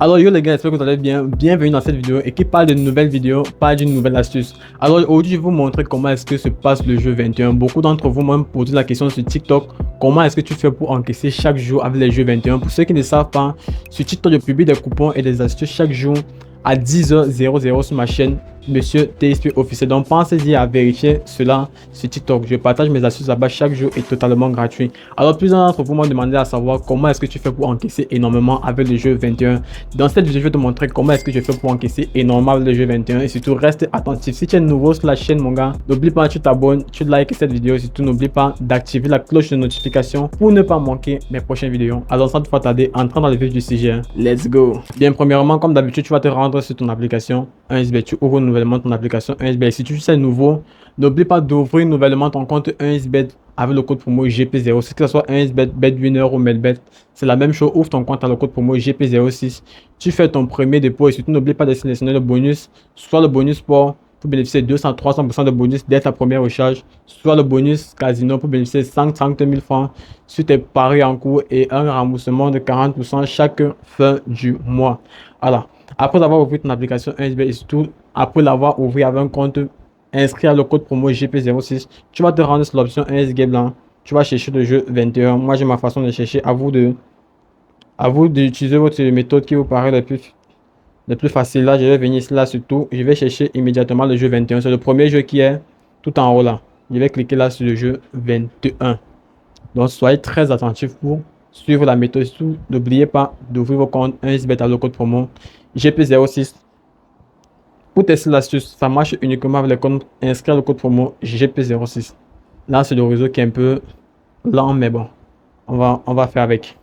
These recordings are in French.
Alors yo les gars, j'espère que vous allez bien. Bienvenue dans cette vidéo et qui parle d'une nouvelle vidéo, pas d'une nouvelle astuce. Alors aujourd'hui je vais vous montrer comment est-ce que se passe le jeu 21. Beaucoup d'entre vous m'ont posé la question sur TikTok, comment est-ce que tu fais pour encaisser chaque jour avec les jeux 21. Pour ceux qui ne savent pas, sur TikTok je publie des coupons et des astuces chaque jour à 10h00 sur ma chaîne Monsieur TSP officiel. Donc pensez-y à vérifier cela sur TikTok. Je partage mes astuces là-bas chaque jour et totalement gratuit. Alors plusieurs d'entre vous m'ont demandé à savoir comment est-ce que tu fais pour encaisser énormément avec le jeu 21. Dans cette vidéo, je vais te montrer comment est-ce que je fais pour encaisser énormément avec le jeu 21 et surtout reste attentif. Si tu es nouveau sur la chaîne mon gars, n'oublie pas, tu t'abonnes, tu likes cette vidéo et surtout n'oublie pas d'activer la cloche de notification pour ne pas manquer mes prochaines vidéos. Alors sans trop tarder, entrons dans le vif du sujet. Let's go. Bien premièrement, comme d'habitude, tu vas te rendre sur ton application 1xBet. Tu ouvres nouvellement ton application 1xBet. Si tu es nouveau, n'oublie pas d'ouvrir nouvellement ton compte 1xBet avec le code promo GP06, que ce soit 1xBet, BetWinner ou MailBet. C'est la même chose, ouvre ton compte à le code promo GP06. Tu fais ton premier dépôt et surtout n'oublie pas de sélectionner le bonus, soit le bonus sport pour bénéficier de 200-300% de bonus dès ta première recharge, soit le bonus casino pour bénéficier de 130 000 francs sur tes paris en cours et un remboursement de 40% chaque fin du mois. Voilà. Après avoir ouvert ton application 1xBet et surtout après l'avoir ouvert avec un compte inscrit à le code promo GP06, tu vas te rendre sur l'option 1xGame là. Tu vas chercher le jeu 21. Moi j'ai ma façon de chercher. À vous d'utiliser votre méthode qui vous paraît le plus facile. Là je vais venir ici là surtout. Je vais chercher immédiatement le jeu 21. C'est le premier jeu qui est tout en haut là. Je vais cliquer là sur le jeu 21. Donc soyez très attentifs pour suivre la méthode. Surtout n'oubliez pas d'ouvrir vos comptes 1xBet à le code promo GP06. Pour tester l'astuce, ça marche uniquement avec les comptes inscrits à le code promo GP06. Là, c'est le réseau qui est un peu lent, mais bon, on va faire avec.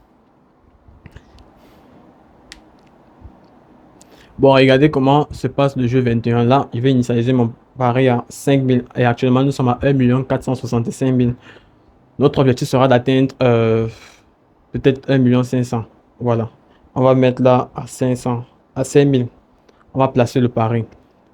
Bon, regardez comment se passe le jeu 21. Là, je vais initialiser mon pari à 5000 et actuellement, nous sommes à 1 465 000. Notre objectif sera d'atteindre peut-être 1 500 000. Voilà. On va mettre là à 500, à 5000. On va placer le pari.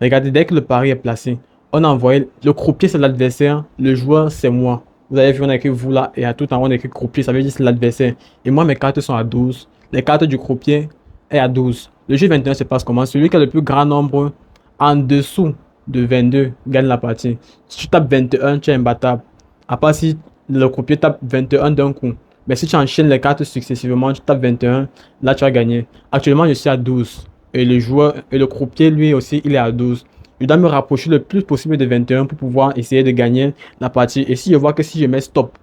Regardez, dès que le pari est placé, on a envoyé le croupier, c'est l'adversaire, le joueur, c'est moi. Vous avez vu, on a écrit vous là et à tout en haut, on a écrit croupier, ça veut dire c'est l'adversaire. Et moi, mes cartes sont à 12. Les cartes du croupier est à 12. Le jeu 21 se passe comment? Celui qui a le plus grand nombre en dessous de 22 gagne la partie. Si tu tapes 21, tu es imbattable. À part si le croupier tape 21 d'un coup. Mais si tu enchaînes les cartes successivement, tu tapes 21, là tu as gagné. Actuellement, je suis à 12. Et le joueur et le croupier, lui aussi, il est à 12. Je dois me rapprocher le plus possible de 21 pour pouvoir essayer de gagner la partie. Et si je vois que si je mets stop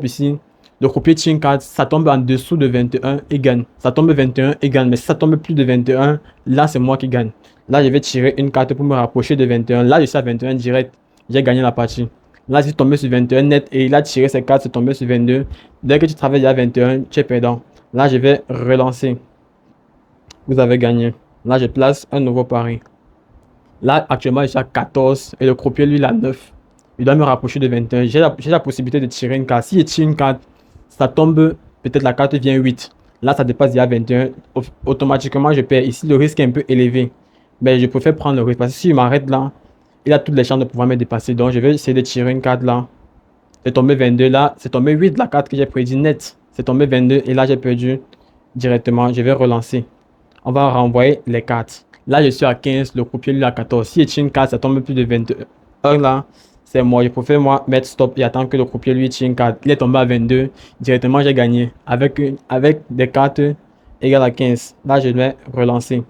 ici, le croupier tire une carte, ça tombe en dessous de 21 et gagne. Ça tombe 21 et gagne. Mais si ça tombe plus de 21, là c'est moi qui gagne. Là je vais tirer une carte pour me rapprocher de 21. Là je suis à 21 direct, j'ai gagné la partie. Là c'est tombé sur 21 net et il a tiré ses cartes, c'est tombé sur 22. Dès que tu travailles à 21, tu es perdant. Là je vais relancer. Vous avez gagné. Là, je place un nouveau pari. Là, actuellement, je suis à 14 et le croupier, lui, il a 9. Il doit me rapprocher de 21. J'ai la possibilité de tirer une carte. Si je tire une carte, ça tombe, peut-être la carte vient 8. Là, ça dépasse déjà 21. Automatiquement, je perds. Ici, le risque est un peu élevé. Mais je préfère prendre le risque parce que si je m'arrête là, il a toutes les chances de pouvoir me dépasser. Donc, je vais essayer de tirer une carte là. C'est tombé 22 là. C'est tombé 8, la carte que j'ai prédit net. C'est tombé 22 et là, j'ai perdu directement. Je vais relancer. On va renvoyer les cartes. Là, je suis à 15, le croupier lui à 14. Si je tire une carte, ça tombe plus de 21. Là, c'est moi. Je préfère moi mettre stop et attendre que le croupier lui tire une carte. Il est tombé à 22. Directement, j'ai gagné. Avec des cartes égales à 15. Là, je vais relancer.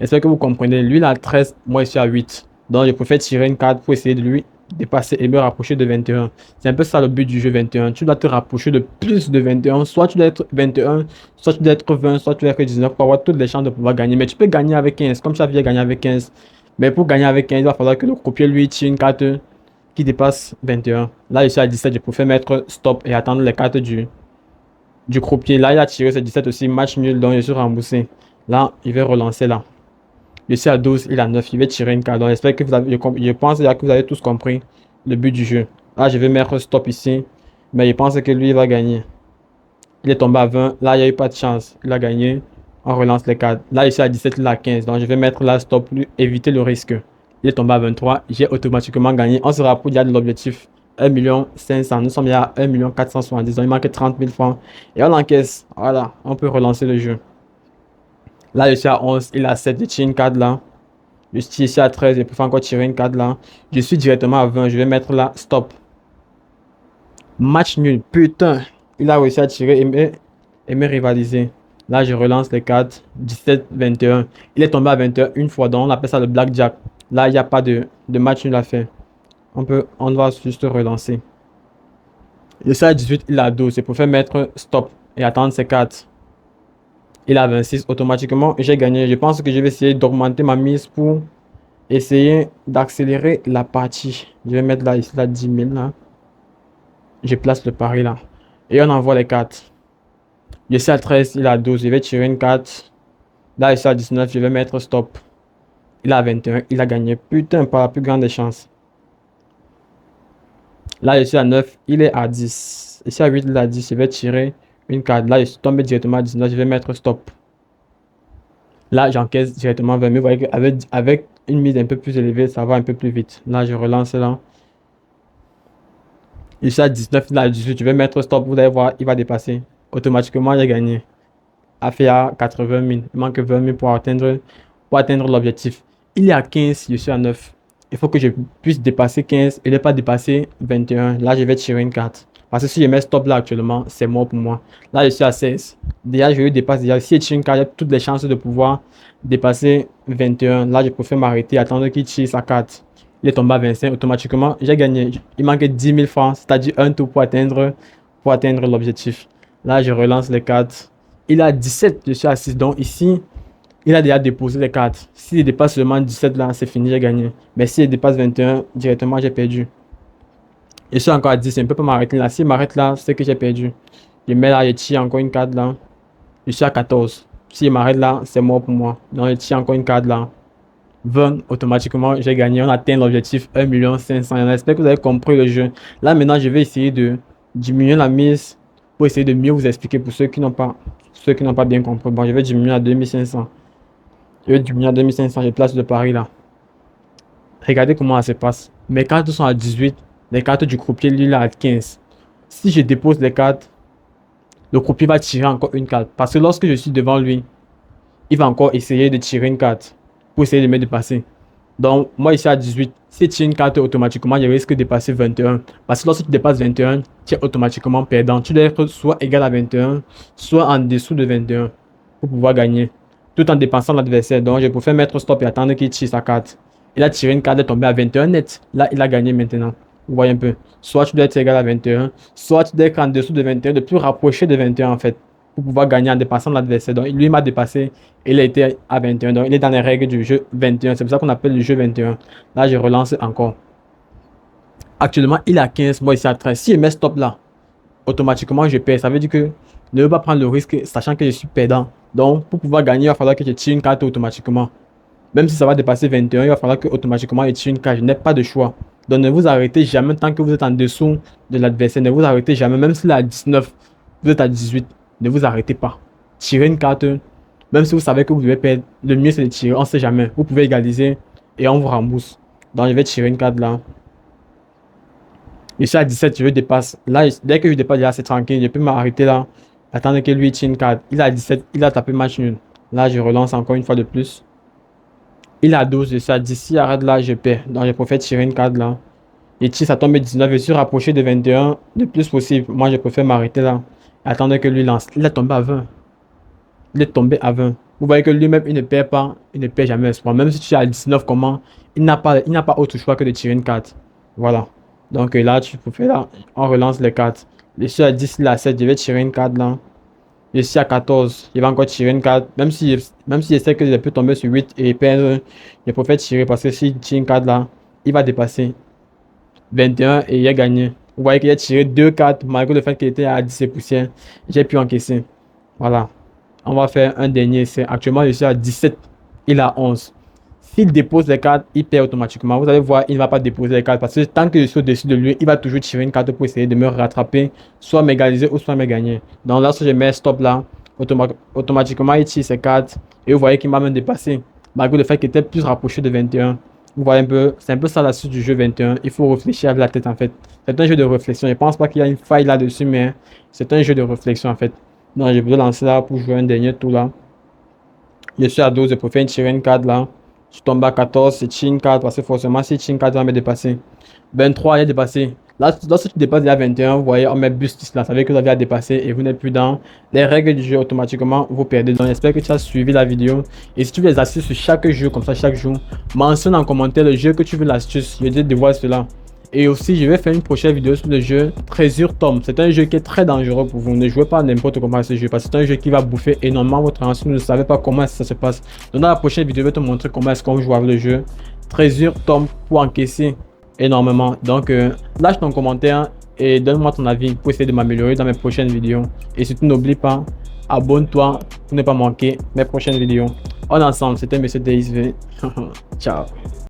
J'espère que vous comprenez. Lui, il a 13, moi, je suis à 8. Donc, je préfère tirer une carte pour essayer de lui dépasser et me rapprocher de 21. C'est un peu ça le but du jeu 21. Tu dois te rapprocher de plus de 21. Soit tu dois être 21, soit tu dois être 20, soit tu dois être 19 pour avoir toutes les chances de pouvoir gagner. Mais tu peux gagner avec 15, comme tu as gagné avec 15. Mais pour gagner avec 15, il va falloir que le croupier lui tire une carte qui dépasse 21. Là, je suis à 17, je préfère mettre stop et attendre les cartes du croupier. Là, il a tiré ce 17 aussi, match nul, donc je suis remboursé. Là, il va relancer là. Je suis à 12, il a 9, il va tirer une carte. Donc j'espère que vous avez, je pense que vous avez tous compris le but du jeu. Là, je vais mettre stop ici. Mais je pense que lui, il va gagner. Il est tombé à 20. Là, il n'y a eu pas de chance. Il a gagné. On relance les cartes. Là, je suis à 17, il a 15. Donc je vais mettre là stop, lui, éviter le risque. Il est tombé à 23. J'ai automatiquement gagné. On se rapproche déjà de l'objectif. 1 500 000. Nous sommes à 1 470 000. Donc il manque 30 000 francs. Et on encaisse. Voilà, on peut relancer le jeu. Là, je suis à 11, il a 7, je tire une carte là. Je suis ici à 13, je peux encore tirer une carte là. Je suis directement à 20, je vais mettre là, stop. Match nul, putain. Il a réussi à tirer et me rivaliser. Là, je relance les cartes. 17, 21. Il est tombé à 21 une fois, donc on appelle ça le blackjack. Là, il n'y a pas de match nul à faire. On va juste relancer. Je suis à 18, il a 12. C'est pour faire mettre stop et attendre ses cartes. Il a 26. Automatiquement, j'ai gagné. Je pense que je vais essayer d'augmenter ma mise pour essayer d'accélérer la partie. Je vais mettre là, ici, là, 10 000 là. Je place le pari là. Et on envoie les cartes. Je suis à 13, il a 12. Je vais tirer une carte. Là, il est à 19, je vais mettre stop. Il a 21, il a gagné. Putain, par la plus grande des chances. Là, je suis à 9, il est à 10. Ici à 8, il est à 10, je vais tirer une carte. Là, je suis tombé directement à 19, je vais mettre stop. Là, j'encaisse directement 20 000. Vous voyez qu'avec une mise un peu plus élevée, ça va un peu plus vite. Là, je relance là. Je suis à 19, il est à 18, je vais mettre stop. Vous allez voir, il va dépasser. Automatiquement, j'ai gagné. A fait à 80 000. Il manque 20 000 pour atteindre l'objectif. Il est à 15, je suis à 9. Il faut que je puisse dépasser 15 et ne pas dépasser 21. Là, je vais tirer une carte. Parce que si je mets stop là actuellement, c'est mort pour moi. Là, je suis à 16. Déjà, je dépasse. Déjà, si je tire une carte, j'ai toutes les chances de pouvoir dépasser 21. Là, je préfère m'arrêter, attendre qu'il tire sa carte. Il est tombé à 25. Automatiquement, j'ai gagné. Il manque 10 000 francs, c'est-à-dire un tour pour atteindre l'objectif. Là, je relance les cartes. Il a 17, je suis à 6. Donc ici, il a déjà déposé les cartes. S'il dépasse seulement 17 là, c'est fini, j'ai gagné. Mais s'il dépasse 21, directement, j'ai perdu. Je suis encore à 10, je ne peux pas m'arrêter là. S'il m'arrête là, c'est que j'ai perdu. Je mets là, je tire encore une carte là. Je suis à 14. S'il m'arrête là, c'est mort pour moi. Donc je tire encore une carte là. 20, automatiquement, j'ai gagné. On atteint l'objectif 1 500 000. J'espère que vous avez compris le jeu. Là, maintenant, je vais essayer de diminuer la mise pour essayer de mieux vous expliquer pour ceux qui n'ont pas bien compris. Bon, je vais diminuer à 2500. Je vais diminuer à 2500. Je place le pari là. Regardez comment ça se passe. Mes cartes sont à 18. Les cartes du croupier, lui, là, à 15. Si je dépose les cartes, le croupier va tirer encore une carte. Parce que lorsque je suis devant lui, il va encore essayer de tirer une carte pour essayer de me dépasser. Donc, moi, ici à 18, si tu tires une carte automatiquement, je risque de dépasser 21. Parce que lorsque tu dépasses 21, tu es automatiquement perdant. Tu dois être soit égal à 21, soit en dessous de 21 pour pouvoir gagner. Tout en dépensant l'adversaire. Donc, je préfère mettre stop et attendre qu'il tire sa carte. Il a tiré une carte, il est tombé à 21 net. Là, il a gagné maintenant. Vous voyez un peu. Soit tu dois être égal à 21, soit tu dois être en dessous de 21, de plus rapproché de 21 en fait, pour pouvoir gagner en dépassant l'adversaire. Donc, lui m'a dépassé, il a été à 21. Donc, il est dans les règles du jeu 21. C'est pour ça qu'on appelle le jeu 21. Là, je relance encore. Actuellement, il est à 15, moi ici à 13. Si je mets stop là, automatiquement, je perds. Ça veut dire que ne veux pas prendre le risque, sachant que je suis perdant. Donc, pour pouvoir gagner, il va falloir que je tire une carte automatiquement. Même si ça va dépasser 21, il va falloir que automatiquement je tire une carte. Je n'ai pas de choix. Donc, ne vous arrêtez jamais tant que vous êtes en dessous de l'adversaire. Ne vous arrêtez jamais. Même s'il est à 19, vous êtes à 18, ne vous arrêtez pas. Tirez une carte. Même si vous savez que vous devez perdre, le mieux c'est de tirer. On ne sait jamais. Vous pouvez égaliser et on vous rembourse. Donc, je vais tirer une carte là. Je suis à 17, je dépasse. Là, dès que je dépasse, là, c'est tranquille. Je peux m'arrêter là. Attendre que lui tire une carte. Il est à 17, il a tapé match nul. Là, je relance encore une fois de plus. Il a 12, je suis à 10. S'il arrête là, je perds. Donc, je préfère tirer une carte là. Et si ça tombe à 19, je suis rapproché de 21 le plus possible. Moi, je préfère m'arrêter là. Attendre que lui lance. Il est tombé à 20. Il est tombé à 20. Vous voyez que lui-même, il ne perd pas. Il ne perd jamais espoir. Même si tu es à 19, comment, il n'a pas autre choix que de tirer une carte. Voilà. Donc là, tu peux faire là. On relance les cartes. Je suis à 10, il est à 7. Je vais tirer une carte là. Je suis à 14, il va encore tirer une carte. Même si je sais que je peux tomber sur 8 et perdre, je préfère tirer parce que s'il tire une carte là, il va dépasser 21 et il a gagné. Vous voyez qu'il a tiré deux cartes malgré le fait qu'il était à 10 et poussière. J'ai pu encaisser. Voilà. On va faire un dernier essai. Actuellement, je suis à 17, il a 11. S'il dépose les cartes, il perd automatiquement. Vous allez voir, il ne va pas déposer les cartes parce que tant que je suis au-dessus de lui, il va toujours tirer une carte pour essayer de me rattraper, soit m'égaliser ou soit me gagner. Donc là, si je mets stop là, automatiquement, il tire ses cartes et vous voyez qu'il m'a même dépassé, malgré le fait qu'il était plus rapproché de 21. Vous voyez un peu, c'est un peu ça la suite du jeu 21. Il faut réfléchir avec la tête en fait. C'est un jeu de réflexion. Je ne pense pas qu'il y a une faille là-dessus, mais c'est un jeu de réflexion en fait. Donc je vais lancer là pour jouer un dernier tour là. Je suis à 12, je préfère tirer une carte là. Je tombe à 14, c'est tirer une carte parce que forcément, si tu une carte, va me dépasser. 23, il a dépassé. Là, lorsque tu dépasses la 21, vous voyez, on met boost là. Ça veut dire que vous avez à dépasser et vous n'êtes plus dans les règles du jeu. Automatiquement, vous perdez. Donc, j'espère que tu as suivi la vidéo. Et si tu veux les astuces sur chaque jeu, comme ça, chaque jour, mentionne en commentaire le jeu que tu veux l'astuce. Je vais te dévoiler cela. Et aussi, je vais faire une prochaine vidéo sur le jeu Treasure Tom. C'est un jeu qui est très dangereux pour vous. Ne jouez pas n'importe comment à ce jeu parce que c'est un jeu qui va bouffer énormément votre temps si vous ne savez pas comment ça se passe. Donc, dans la prochaine vidéo, je vais te montrer comment est-ce qu'on joue avec le jeu Treasure Tom pour encaisser énormément. Donc, lâche ton commentaire et donne-moi ton avis pour essayer de m'améliorer dans mes prochaines vidéos. Et surtout, n'oublie pas, abonne-toi pour ne pas manquer mes prochaines vidéos. On est ensemble, c'était Monsieur DSV. Ciao.